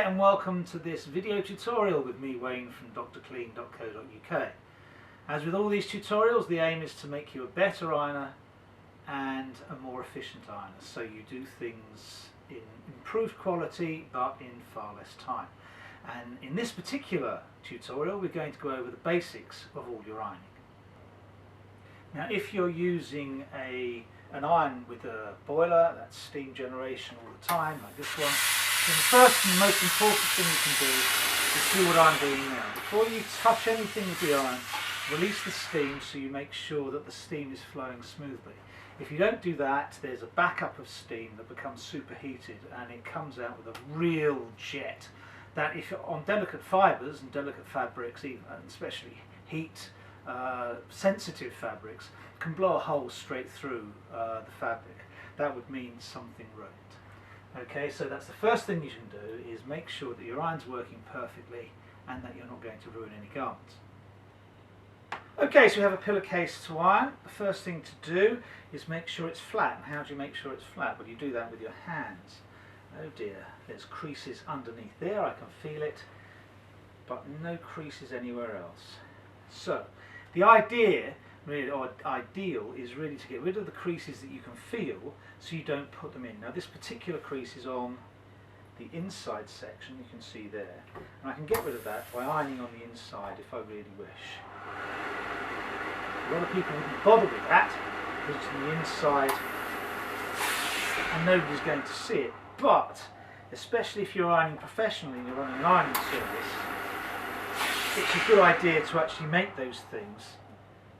and welcome to this video tutorial with me, Wayne, from drclean.co.uk. As with all these tutorials, the aim is to make you a better ironer and a more efficient ironer, so you do things in improved quality but in far less time. And in this particular tutorial we're going to go over the basics of all your ironing. Now, if you're using an iron with a boiler, that's steam generation all the time, like this one, then the first and most important thing you can do is do what I'm doing now. Before you touch anything with the iron, release the steam so you make sure that the steam is flowing smoothly. If you don't do that, there's a backup of steam that becomes superheated and it comes out with a real jet that, if you're on delicate fibres and delicate fabrics, even, and especially heat sensitive fabrics, can blow a hole straight through the fabric. That would mean something ruined. Okay, so that's the first thing you can do, is make sure that your iron's working perfectly and that you're not going to ruin any garments. Okay, so we have a pillowcase to iron. The first thing to do is make sure it's flat. And how do you make sure it's flat? Well, you do that with your hands. Oh dear, there's creases underneath there, I can feel it, but no creases anywhere else. So the idea, really, or ideal, is really to get rid of the creases that you can feel so you don't put them in. Now, this particular crease is on the inside section, you can see there, and I can get rid of that by ironing on the inside if I really wish. A lot of people wouldn't bother with that because it's on the inside and nobody's going to see it, but especially if you're ironing professionally and you're running an ironing service, it's a good idea to actually make those things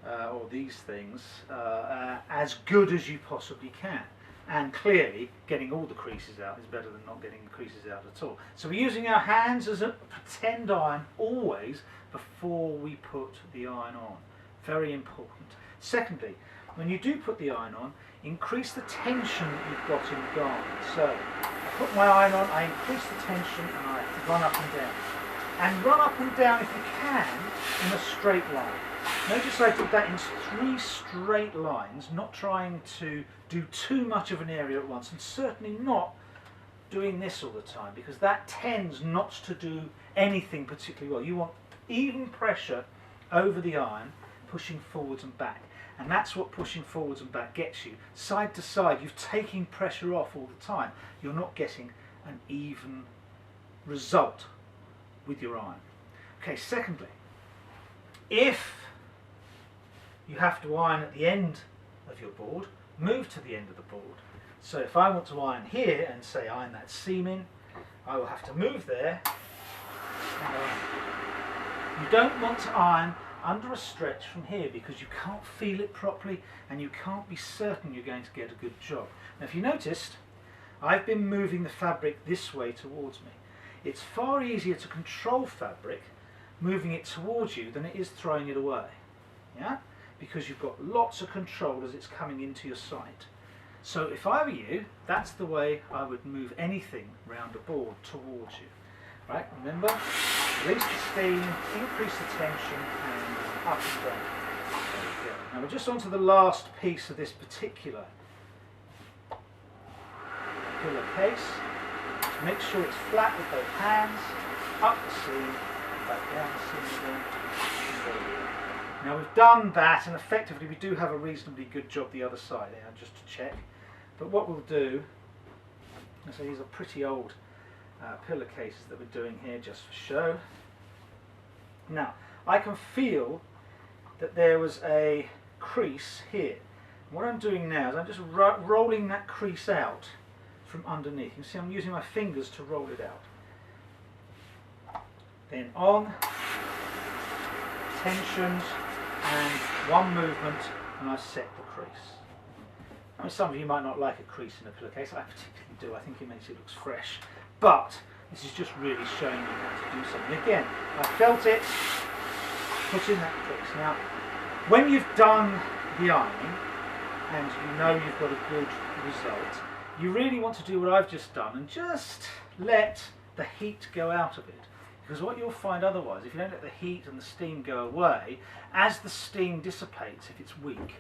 or these things as good as you possibly can. And clearly, getting all the creases out is better than not getting the creases out at all. So we're using our hands as a pretend iron always before we put the iron on. Very important. Secondly, when you do put the iron on, increase the tension that you've got in the garment. So I put my iron on, I increase the tension and I run up and down. And run up and down, if you can, in a straight line. Notice I did that in 3 straight lines, not trying to do too much of an area at once, and certainly not doing this all the time, because that tends not to do anything particularly well. You want even pressure over the iron, pushing forwards and back. And that's what pushing forwards and back gets you. Side to side, you're taking pressure off all the time. You're not getting an even result with your iron. Okay, secondly, if you have to iron at the end of your board, move to the end of the board. So if I want to iron here and say iron that seam in, I will have to move there and iron. You don't want to iron under a stretch from here because you can't feel it properly and you can't be certain you're going to get a good job. Now, if you noticed, I've been moving the fabric this way towards me. It's far easier to control fabric moving it towards you than it is throwing it away. Yeah? Because you've got lots of control as it's coming into your sight. So if I were you, that's the way I would move anything round a board towards you. Right? Remember, release the steam, increase the tension, and up and down. There we go. Now we're just on to the last piece of this particular pillowcase. Make sure it's flat with both hands, up the seam, back down the seam again. Now we've done that, and effectively we do have a reasonably good job the other side now, just to check. But what we'll do, so these are pretty old pillowcases that we're doing here just for show. Now, I can feel that there was a crease here. And what I'm doing now is I'm just rolling that crease out from underneath. You can see I'm using my fingers to roll it out. Then on, tensions, and one movement, and I set the crease. I mean, some of you might not like a crease in a pillowcase. I particularly do. I think it makes it look fresh. But this is just really showing you how to do something. Again, I felt it, put in that crease. Now, when you've done the ironing and you know you've got a good result, you really want to do what I've just done and just let the heat go out of it. Because what you'll find otherwise, if you don't let the heat and the steam go away, as the steam dissipates, if it's weak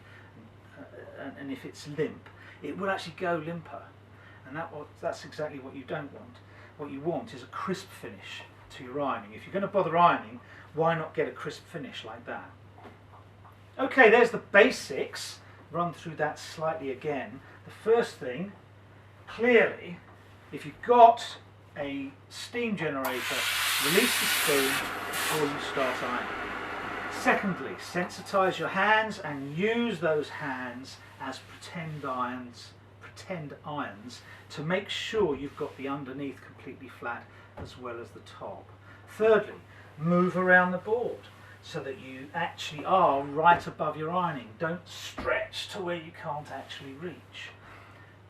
and if it's limp, it will actually go limper. And that's exactly what you don't want. what you want is a crisp finish to your ironing. If you're going to bother ironing, why not get a crisp finish like that? Okay, there's the basics. Run through that slightly again. The first thing, clearly, if you've got a steam generator, release the steam before you start ironing. Secondly, sensitize your hands and use those hands as pretend irons to make sure you've got the underneath completely flat as well as the top. Thirdly, move around the board so that you actually are right above your ironing. Don't stretch to where you can't actually reach.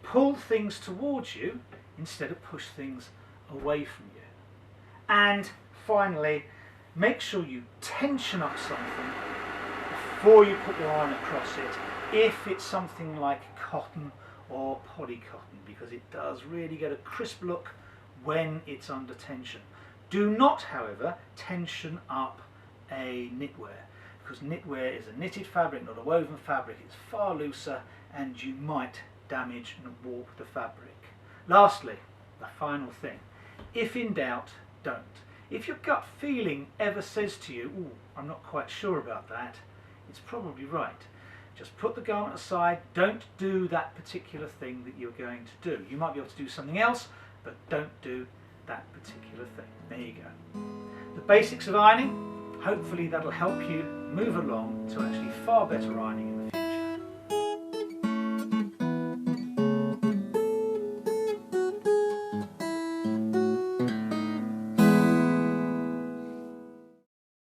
Pull things towards you instead of push things away from you. And finally, make sure you tension up something before you put your iron across it, if it's something like cotton or polycotton, because it does really get a crisp look when it's under tension. Do not, however, tension up a knitwear, because knitwear is a knitted fabric, not a woven fabric. It's far looser and you might damage and warp the fabric. Lastly, the final thing, if in doubt, don't. If your gut feeling ever says to you, "Ooh, I'm not quite sure about that," it's probably right. Just put the garment aside, don't do that particular thing that you're going to do. You might be able to do something else, but don't do that particular thing. There you go. The basics of ironing, hopefully that'll help you move along to actually far better ironing in the future.